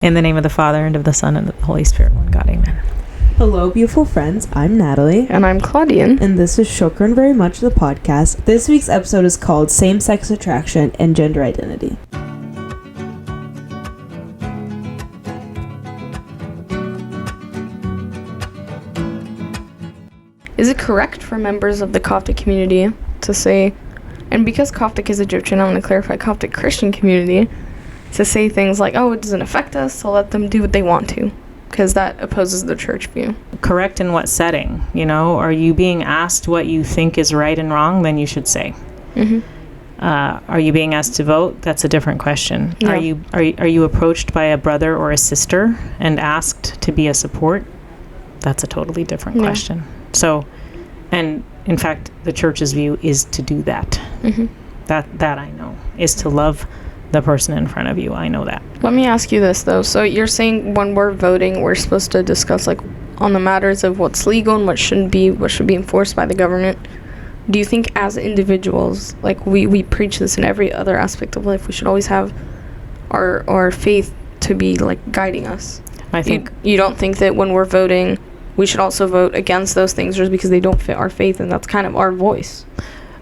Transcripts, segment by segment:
In the name of the Father, and of the Son, and of the Holy Spirit, one God, amen. Hello, beautiful friends. I'm Natalie. And I'm Claudian. And this is Shokran Very Much, the podcast. This week's episode is called Same-Sex Attraction and Gender Identity. Is it correct for members of the Coptic community to say, and because Coptic is Egyptian, I'm going to clarify Coptic Christian community, to say things like, oh, it doesn't affect us, so let them do what they want to, because that opposes the church view. Correct in what setting? You know, are you being asked what you think is right and wrong? Then you should say. Mm-hmm. Are you being asked to vote? That's a different question. Yeah. Are you approached by a brother or a sister and asked to be a support? That's a totally different question. So, and in fact, the church's view is to do that. Mm-hmm. That I know, is to love the person in front of you. I know that. Let me ask you this, though. So you're saying when we're voting, we're supposed to discuss, like, on the matters of what's legal and what shouldn't be, what should be enforced by the government. Do you think as individuals, like, we preach this in every other aspect of life, we should always have our faith to be, like, guiding us? I think... You don't think that when we're voting, we should also vote against those things just because they don't fit our faith, and that's kind of our voice?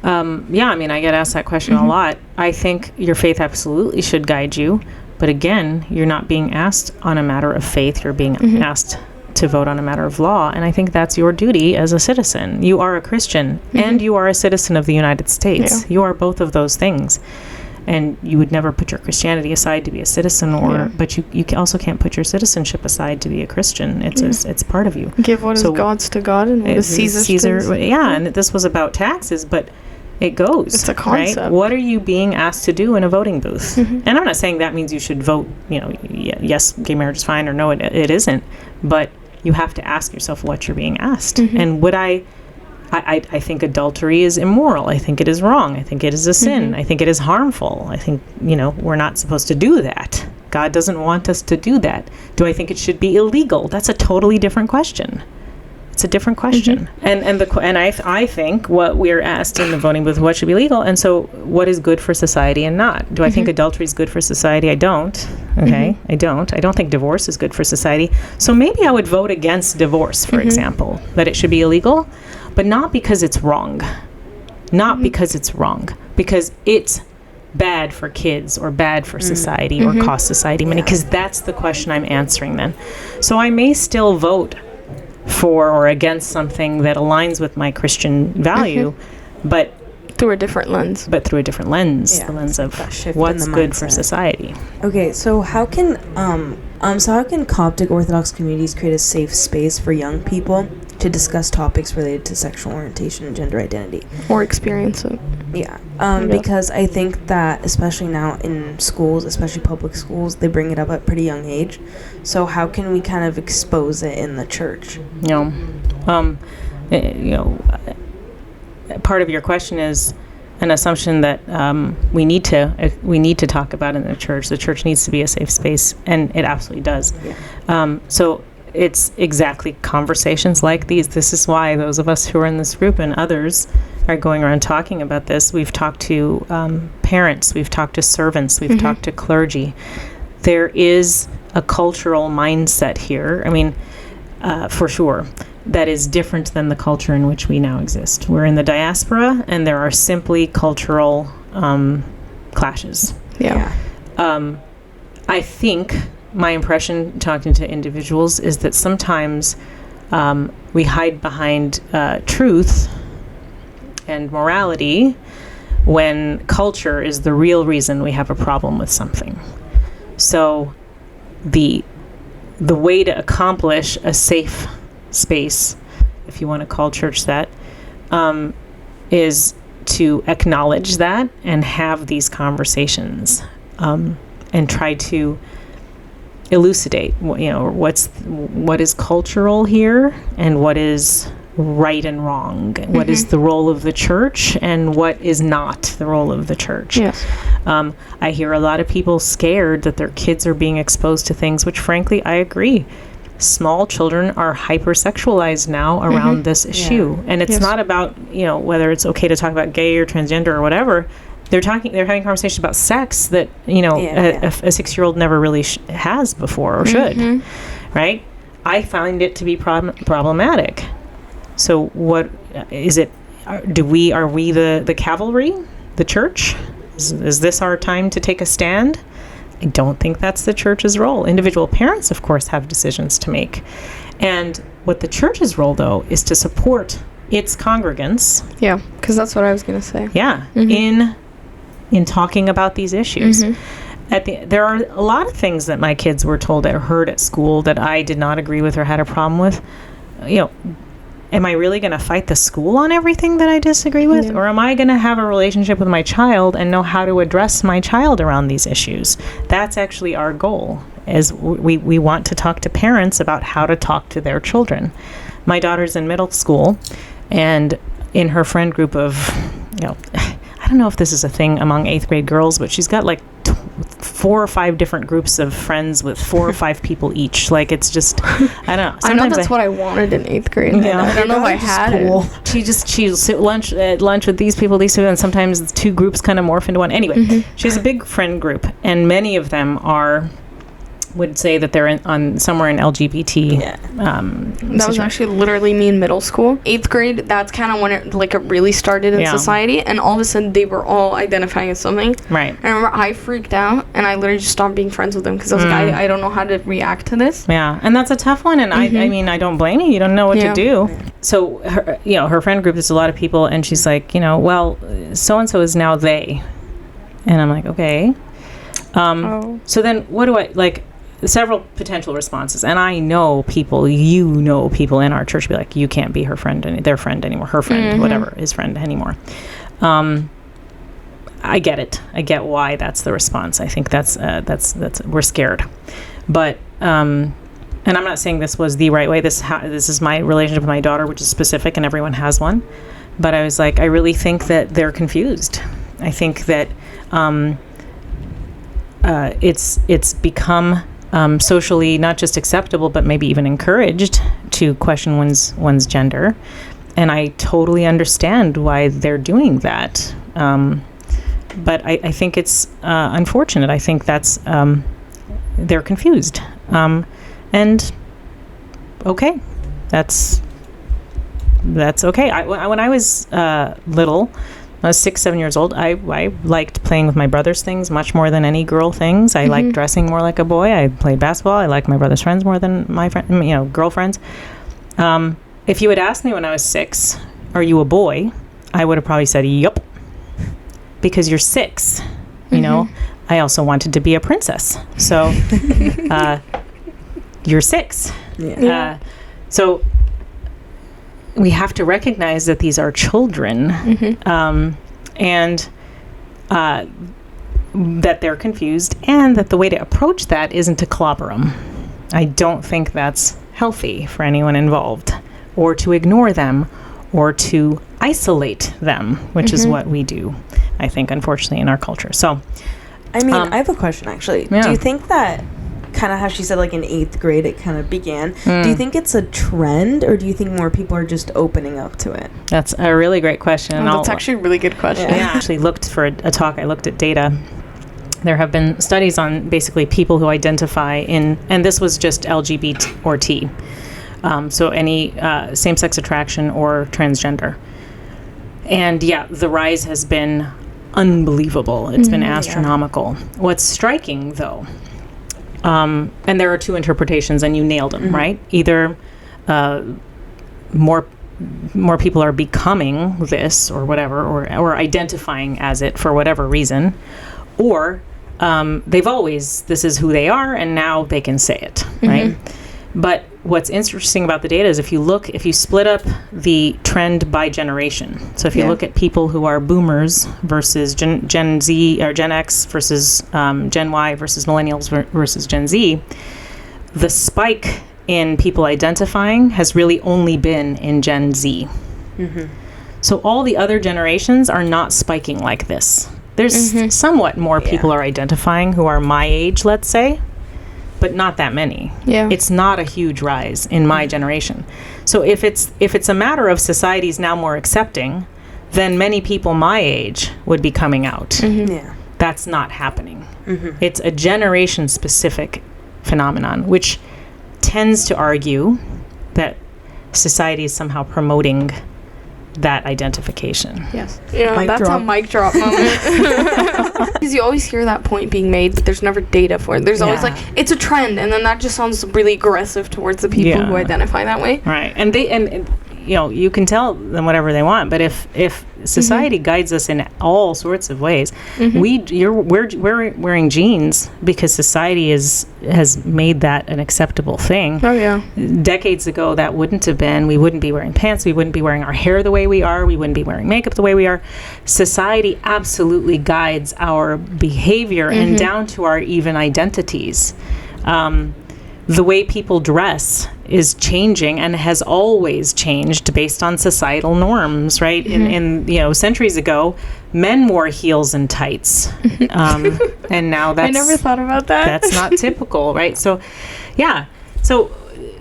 Yeah, I mean, I get asked that question a lot. I think your faith absolutely should guide you. But again, you're not being asked on a matter of faith. You're being asked to vote on a matter of law. And I think that's your duty as a citizen. You are a Christian and you are a citizen of the United States. Yeah. You are both of those things. And you would never put your Christianity aside to be a citizen, but you also can't put your citizenship aside to be a Christian. It's part of you. Give what is God's to God and what is Caesar. Yeah, and this was about taxes, but it goes. It's a concept. Right? What are you being asked to do in a voting booth? And I'm not saying that means you should vote, yes, gay marriage is fine, or no, it isn't. But you have to ask yourself what you're being asked. And would I think adultery is immoral. I think it is wrong. I think it is a sin. I think it is harmful. I think, we're not supposed to do that. God doesn't want us to do that. Do I think it should be illegal? That's a totally different question. It's a different question. And I think what we're asked in the voting booth, what should be legal, and so what is good for society and not. Do I think adultery is good for society? I don't. Okay, I don't think divorce is good for society. So maybe I would vote against divorce, for example, that it should be illegal, but not because it's wrong. Not because it's wrong, because it's bad for kids or bad for society or cost society money, because that's the question I'm answering then. So I may still vote for or against something that aligns with my Christian value, but through a different lens. The lens of what's good for society. Okay, so how can Coptic Orthodox communities create a safe space for young people to discuss topics related to sexual orientation and gender identity? Or experience it. Yeah. Because I think that especially now in schools, especially public schools, they bring it up at a pretty young age. So how can we kind of expose it in the church? Part of your question is an assumption that we need to talk about in the church. The church needs to be a safe space, and it absolutely does. Yeah. So it's exactly conversations like these. This is why those of us who are in this group and others are going around talking about this. We've talked to parents, we've talked to servants, we've talked to clergy. There is a cultural mindset here, for sure, that is different than the culture in which we now exist. We're in the diaspora, and there are simply cultural clashes. Yeah. I think my impression talking to individuals is that sometimes we hide behind truth and morality when culture is the real reason we have a problem with something. So the way to accomplish a safe space, if you want to call church that, is to acknowledge that and have these conversations and try to elucidate what is cultural here and what is right and wrong, what is the role of the church and what is not the role of the church. Yes. I hear a lot of people scared that their kids are being exposed to things, which frankly I agree. Small children are hypersexualized now around this issue. And it's not about, whether it's okay to talk about gay or transgender or whatever. they're having conversations about sex that, you know, a 6-year-old never really has before or should, right? I find it to be problematic. So what is it? Are we the cavalry, the church? Is this our time to take a stand? I don't think that's the church's role. Individual parents, of course, have decisions to make. And what the church's role, though, is to support its congregants. Yeah, because that's what I was going to say. Yeah, in talking about these issues. There are a lot of things that my kids were told or heard at school that I did not agree with or had a problem with. You know, am I really going to fight the school on everything that I disagree with? Or am I going to have a relationship with my child and know how to address my child around these issues? That's actually our goal, is we want to talk to parents about how to talk to their children. My daughter's in middle school, and in her friend group of, you know, I don't know if this is a thing among 8th grade girls, but she's got like 4 or 5 different groups of friends with 4 or 5 people each. Like, it's just, I don't know. Sometimes I know that's what I wanted in 8th grade. Yeah. I don't know if I had it. She'll sit at lunch with these people, and sometimes the 2 groups kind of morph into one. Anyway, she has a big friend group, and many of them would say that they're on somewhere in LGBT. That was actually literally me in middle school. 8th grade, that's kind of when it really started in society, and all of a sudden they were all identifying as something. Right. And I remember I freaked out, and I literally just stopped being friends with them because I was like, I don't know how to react to this. Yeah, and that's a tough one, and I mean, I don't blame you. You don't know what to do. So, her friend group is a lot of people, and she's like, well, so-and-so is now they. And I'm like, okay. So then what do I, like, several potential responses, and I know people in our church be like, you can't be her friend, their friend anymore, her friend, whatever, his friend anymore. I get it. I get why that's the response. I think that's we're scared, but and I'm not saying this was the right way. This is my relationship with my daughter, which is specific, and everyone has one. But I was like, I really think that they're confused. I think that it's become socially not just acceptable, but maybe even encouraged to question one's gender, and I totally understand why they're doing that. But I think it's unfortunate. I think that's they're confused, and okay, that's okay. When I was little, I was 6-7 years old. I liked playing with my brother's things much more than any girl things. I liked dressing more like a boy. I played basketball. I liked my brother's friends more than my girlfriends. If you had asked me when I was 6, "Are you a boy?" I would have probably said, "Yup," because you're 6. You know, I also wanted to be a princess. So, you're 6. Yeah. So we have to recognize that these are children, and that they're confused, and that the way to approach that isn't to clobber them. I don't think that's healthy for anyone involved, or to ignore them, or to isolate them, which is what we do, I think, unfortunately, in our culture. So, I mean, I have a question, actually. Yeah. Do you think that, kind of how she said, like, in 8th grade it kind of began, do you think it's a trend, or do you think more people are just opening up to it? That's a really great question. That's actually a really good question. Yeah. I actually looked for a talk. I looked at data. There have been studies on basically people who identify in, and this was just LGBT or T, so any same-sex attraction or transgender. And yeah, the rise has been unbelievable. It's been astronomical. What's striking, though, and there are 2 interpretations, and you nailed them, right? Either more people are becoming this or whatever, or identifying as it for whatever reason, or this is who they are, and now they can say it, right? But what's interesting about the data is if you split up the trend by generation. So if you look at people who are boomers versus Gen Z, or Gen X versus Gen Y versus millennials versus Gen Z, the spike in people identifying has really only been in Gen Z. So all the other generations are not spiking like this. There's somewhat more people are identifying who are my age, let's say, but not that many. Yeah. It's not a huge rise in my generation. So if it's a matter of society's now more accepting, then many people my age would be coming out. Mm-hmm. Yeah. That's not happening. It's a generation-specific phenomenon, which tends to argue that society is somehow promoting that identification. Yes. Yeah, Mic that's drop. a mic drop moment. Because you always hear that point being made, but there's never data for it. There's always like, it's a trend, and then that just sounds really aggressive towards the people who identify that way. Right. And you know, you can tell them whatever they want, but if society guides us in all sorts of ways, we're wearing jeans because society has made that an acceptable thing. Oh yeah. Decades ago, that wouldn't have been. We wouldn't be wearing pants. We wouldn't be wearing our hair the way we are. We wouldn't be wearing makeup the way we are. Society absolutely guides our behavior and down to our even identities. The way people dress is changing and has always changed based on societal norms, right? In you know, centuries ago, men wore heels and tights, and now that's, I never thought about that. That's not typical, right? So, yeah, so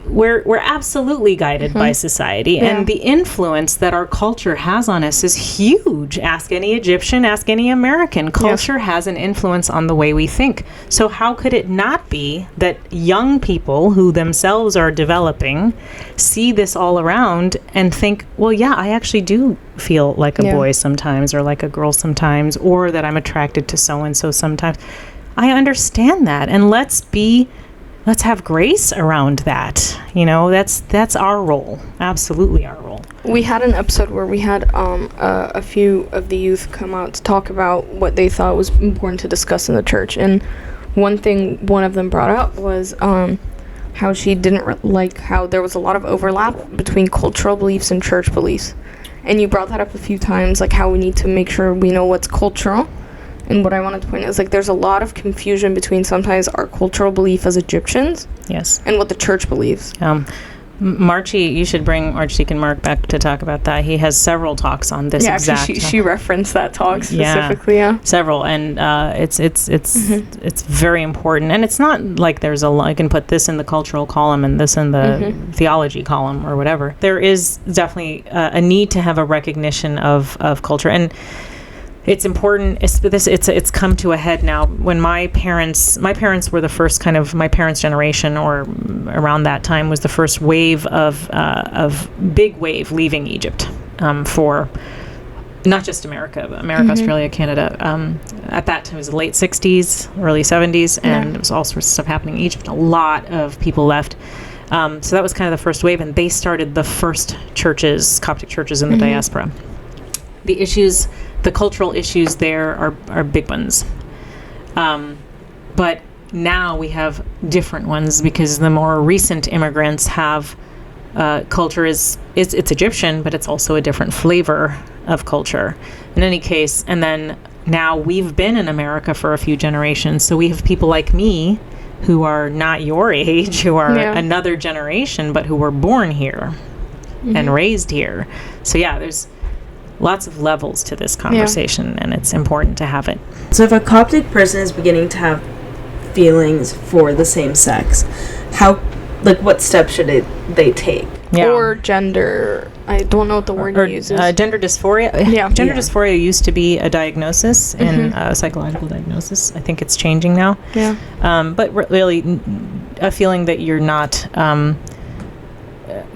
we're absolutely guided by society, and the influence that our culture has on us is huge. Ask any Egyptian, ask any American. Culture has an influence on the way we think. So how could it not be that young people who themselves are developing see this all around and think, well, yeah, I actually do feel like a boy sometimes, or like a girl sometimes, or that I'm attracted to so-and-so sometimes. I understand that, and let's have grace around that. You know, that's our role. Absolutely our role. We had an episode where we had a few of the youth come out to talk about what they thought was important to discuss in the church. And one thing one of them brought up was how she didn't like how there was a lot of overlap between cultural beliefs and church beliefs. And you brought that up a few times, like how we need to make sure we know what's cultural. And what I wanted to point out is, like, there's a lot of confusion between sometimes our cultural belief as Egyptians, and what the church believes. Marchie, you should bring Archdeacon Mark back to talk about that. He has several talks on this. Yeah, actually, she referenced that talk specifically. Yeah, several, and it's very important. And it's not like there's I can put this in the cultural column and this in the theology column or whatever. There is definitely a need to have a recognition of culture, and it's important. It's come to a head now. When my parents were the first kind of, my parents' generation, or around that time, was the first wave of big wave leaving Egypt for not just America, but America, Australia, Canada. At that time, it was the late 60s, early 70s, and there was all sorts of stuff happening in Egypt. A lot of people left. So that was kind of the first wave, and they started the first churches, Coptic churches in the diaspora. The cultural issues there are big ones. But now we have different ones, because the more recent immigrants have culture it's Egyptian, but it's also a different flavor of culture. In any case, and then now we've been in America for a few generations, so we have people like me who are not your age, who are another generation, but who were born here and raised here. So there's lots of levels to this conversation, and it's important to have it. So if a Coptic person is beginning to have feelings for the same sex, what steps should they take? Or gender, I don't know what the word you use is. Gender dysphoria. Gender dysphoria used to be a diagnosis, and a psychological diagnosis. I think it's changing now. But really a feeling that you're not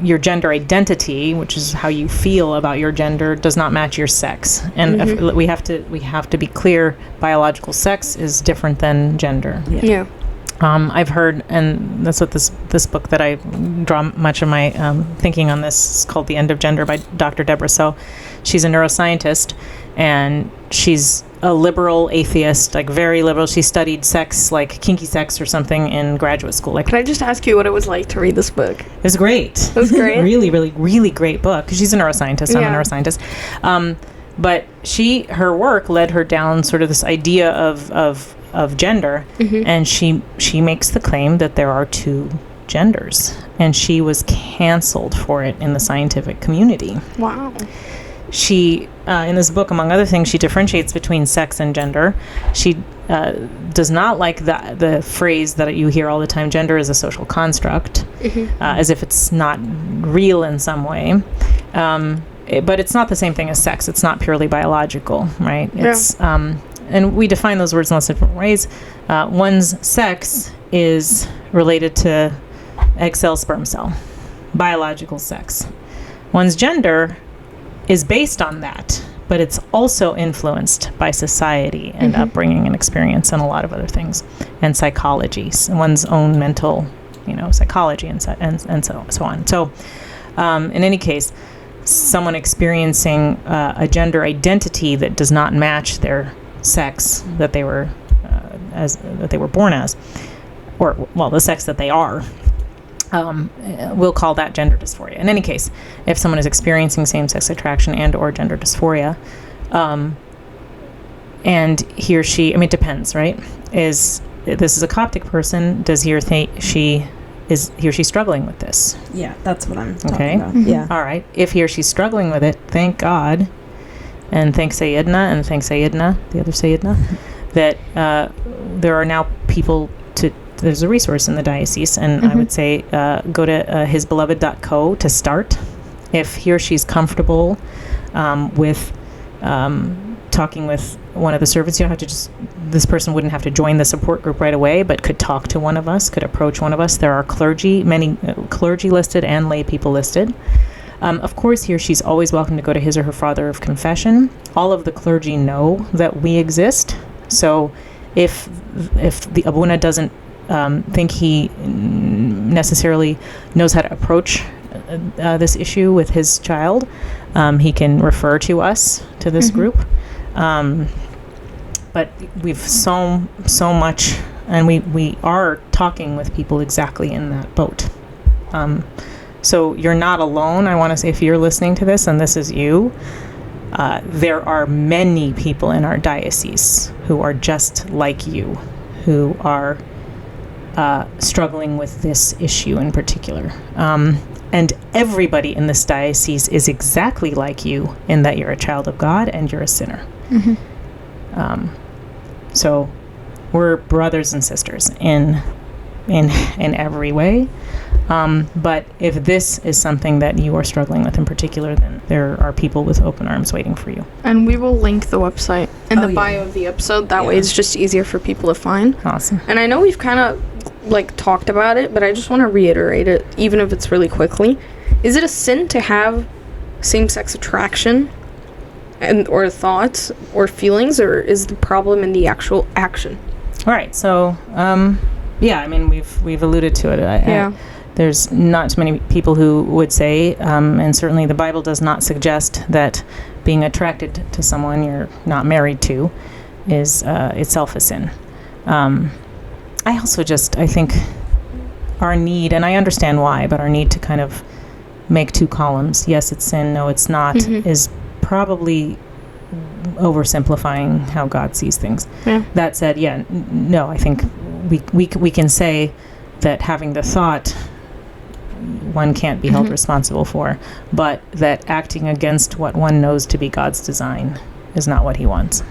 your gender identity, which is how you feel about your gender, does not match your sex. And we have to be clear, biological sex is different than gender. I've heard, and that's what this book that I draw much of my thinking on this is called The End of Gender by Dr. Deborah So. She's a neuroscientist, and she's a liberal atheist, like very liberal. She studied sex, like kinky sex or something, in graduate school. Like, can I just ask you what it was like to read this book? It was great. It was great. Really, really, really great book. Because she's a neuroscientist. I'm a neuroscientist. But her work led her down sort of this idea of gender, and she makes the claim that there are two genders, and she was canceled for it in the scientific community. Wow. She, in this book, among other things, she differentiates between sex and gender. She does not like the phrase that you hear all the time, gender is a social construct, as if it's not real in some way. but it's not the same thing as sex. It's not purely biological, right? It's and we define those words in lots of different ways. One's sex is related to egg cell, sperm cell, biological sex. One's gender is based on that, but it's also influenced by society and upbringing and experience and a lot of other things, and psychology, one's own mental, psychology and so on. So, in any case, someone experiencing a gender identity that does not match their sex that they were born as, or the sex that they are, we'll call that gender dysphoria. In any case, if someone is experiencing same-sex attraction and or gender dysphoria, and he or she, it depends, right? This is a Coptic person, does he or she struggling with this? Yeah, that's what I'm talking about. Yeah. All right. If he or she's struggling with it, thank God, and thank Sayyidina, and thank Sayyidina, the other Sayyidina, that there are now people there's a resource in the diocese, and I would say go to hisbeloved.co to start. If he or she's comfortable with talking with one of the servants, you don't have to this person wouldn't have to join the support group right away, but could talk to one of us, could approach one of us. There are many clergy listed and lay people listed. Of course, he or she's always welcome to go to his or her father of confession. All of the clergy know that we exist. So if the Abuna doesn't think he necessarily knows how to approach this issue with his child, he can refer to us, to this group. But we've so much, and we are talking with people exactly in that boat. So you're not alone. I want to say, if you're listening to this and this is you, there are many people in our diocese who are just like you, who are struggling with this issue in particular. And everybody in this diocese is exactly like you in that you're a child of God and you're a sinner. So we're brothers and sisters in every way. But if this is something that you are struggling with in particular, then there are people with open arms waiting for you. And we will link the website in the bio of the episode. That way it's just easier for people to find. Awesome. And I know we've kind of talked about it, but I just want to reiterate it, even if it's really quickly. Is it a sin to have same-sex attraction or thoughts or feelings, or is the problem in the actual action? All right. So, we've alluded to it. There's not too many people who would say, and certainly the Bible does not suggest that being attracted to someone you're not married to is itself a sin. I think our need, and I understand why, but our need to kind of make two columns, yes, it's sin, no, it's not, is probably oversimplifying how God sees things. Yeah. That said, no, I think we can say that having the thought one can't be held responsible for, but that acting against what one knows to be God's design is not what he wants.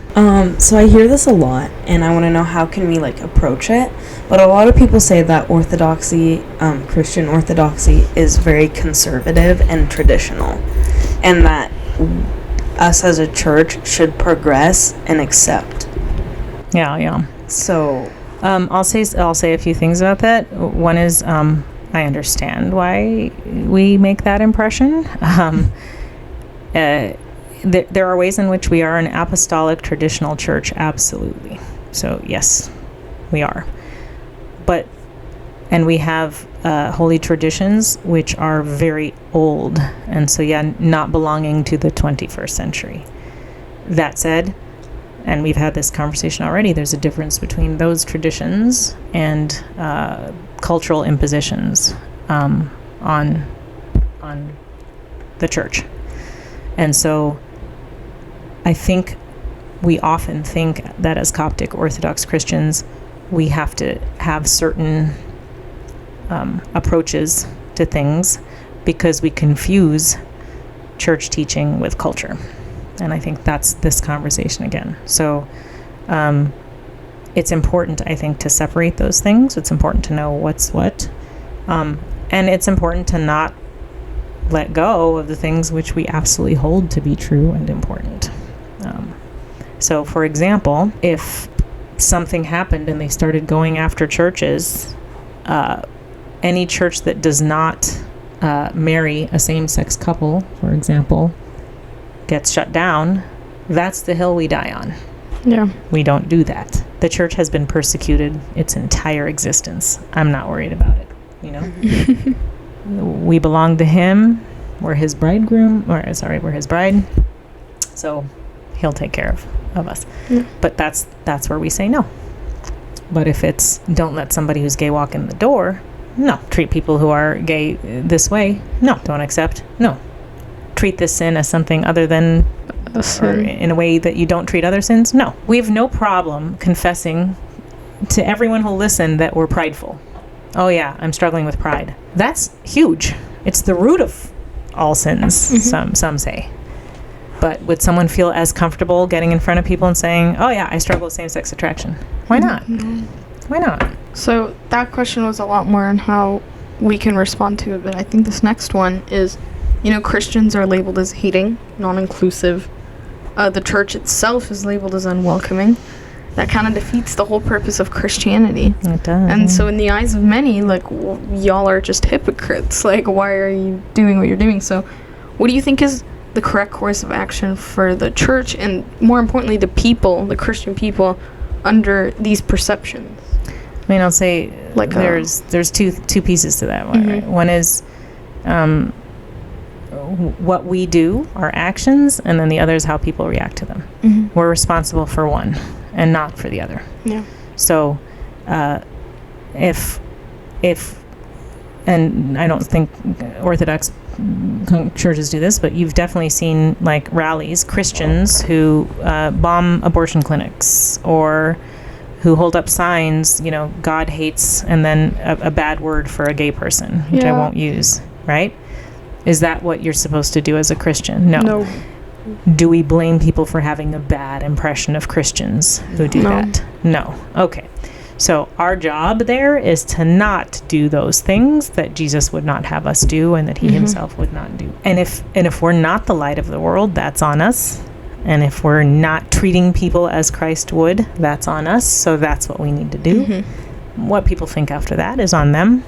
So I hear this a lot, and I want to know, how can we approach it? But a lot of people say that orthodoxy, Christian orthodoxy, is very conservative and traditional, and that us as a church should progress and accept. Yeah. So I'll say a few things about that. One is I understand why we make that impression. There are ways in which we are an apostolic traditional church, absolutely. So yes, we are. And we have holy traditions which are very old, and so not belonging to the 21st century. That said, and we've had this conversation already, there's a difference between those traditions and cultural impositions on the church. And so I think we often think that as Coptic Orthodox Christians, we have to have certain approaches to things because we confuse church teaching with culture. And I think that's this conversation again. So it's important, I think, to separate those things. It's important to know what's what. And it's important to not let go of the things which we absolutely hold to be true and important. So, for example, if something happened and they started going after churches, any church that does not marry a same-sex couple, for example, gets shut down. That's the hill we die on. Yeah. We don't do that. The church has been persecuted its entire existence. I'm not worried about it, you know? We belong to him. We're his bridegroom, we're his bride. So he'll take care of us. Yeah. But that's where we say no. But if it's don't let somebody who's gay walk in the door, no. Treat people who are gay this way, no. Don't accept, no. Treat this sin as something other than, or in a way that you don't treat other sins, no. We have no problem confessing to everyone who'll listen that we're prideful. Oh yeah, I'm struggling with pride. That's huge. It's the root of all sins, some say. But would someone feel as comfortable getting in front of people and saying, oh yeah, I struggle with same-sex attraction? Why not? Why not? So that question was a lot more on how we can respond to it, but I think this next one is, you know, Christians are labeled as hating, non-inclusive. The church itself is labeled as unwelcoming. That kind of defeats the whole purpose of Christianity. It does. And so in the eyes of many, like, y'all are just hypocrites. Like, why are you doing what you're doing? So what do you think is the correct course of action for the church and, more importantly, the people, the Christian people, under these perceptions? I mean, I'll say like there's two pieces to that one. Right? One is what we do, our actions, and then the other is how people react to them. We're responsible for one and not for the other. Yeah. So if and I don't think Orthodox churches do this, but you've definitely seen like rallies, Christians who bomb abortion clinics or who hold up signs, you know, God hates, and then a bad word for a gay person, which I won't use, right? Is that what you're supposed to do as a Christian? No. Do we blame people for having a bad impression of Christians who do that? No. Okay. So our job there is to not do those things that Jesus would not have us do and that he himself would not do. And if we're not the light of the world, that's on us. And if we're not treating people as Christ would, that's on us. So that's what we need to do. What people think after that is on them.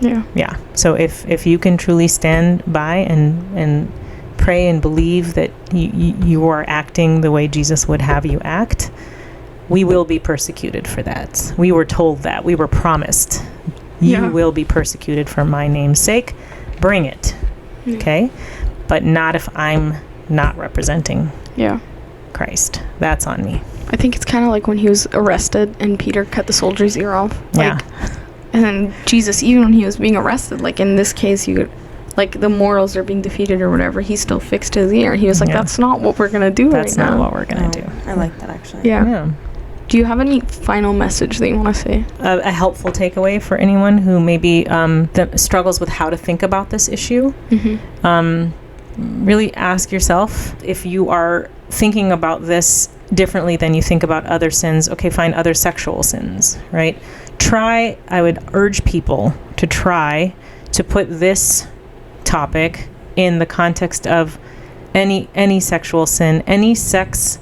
Yeah. So if you can truly stand by and pray and believe that you are acting the way Jesus would have you act, we will be persecuted for that. We were told that. We were promised. You will be persecuted for my name's sake. Bring it. Okay? But not if I'm not representing Christ. That's on me. I think it's kind of like when he was arrested and Peter cut the soldier's ear off. Like, and then Jesus, even when he was being arrested, like in this case, like the morals are being defeated or whatever, he still fixed his ear. He was like, that's not what we're going to do right now. That's not what we're going to do. I like that, actually. Yeah. Do you have any final message that you want to say? A helpful takeaway for anyone who maybe struggles with how to think about this issue. Really ask yourself if you are thinking about this differently than you think about other sins. Okay, find other sexual sins, right? I would urge people to try to put this topic in the context of any sexual sin, any sex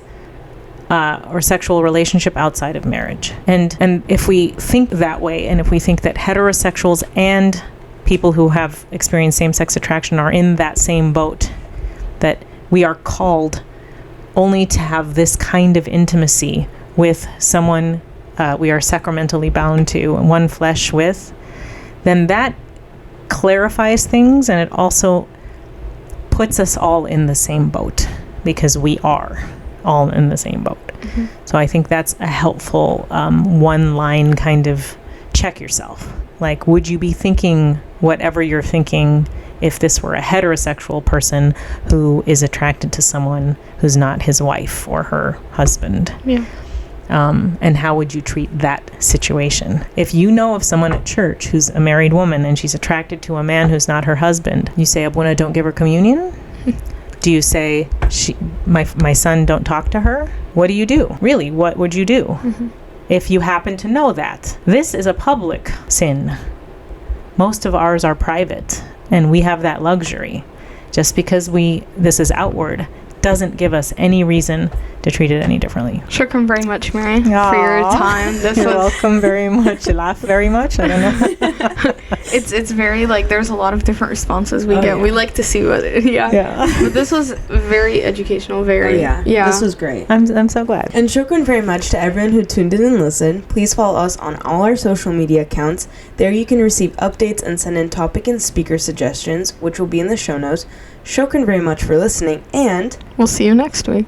or sexual relationship outside of marriage. And if we think that way, and if we think that heterosexuals and people who have experienced same-sex attraction are in that same boat, that we are called only to have this kind of intimacy with someone we are sacramentally bound to and one flesh with, then that clarifies things, and it also puts us all in the same boat, because we are all in the same boat. So I think that's a helpful one-line kind of check yourself. Like, would you be thinking whatever you're thinking if this were a heterosexual person who is attracted to someone who's not his wife or her husband? And how would you treat that situation? If you know of someone at church who's a married woman and she's attracted to a man who's not her husband, you say, Abuna, don't give her communion? Do you say, my son, don't talk to her? What do you do? Really, what would you do? If you happen to know that. This is a public sin. Most of ours are private, and we have that luxury. just because this is outward doesn't give us any reason to treat it any differently. Shukran very much, Mary, for your time. You're welcome very much. You laugh very much. I don't know. It's very like there's a lot of different responses we get. Yeah. We like to see what but this was very educational. Very This was great. I'm so glad. And shukran very much to everyone who tuned in and listened. Please follow us on all our social media accounts. There you can receive updates and send in topic and speaker suggestions, which will be in the show notes. Shukran very much for listening, and we'll see you next week.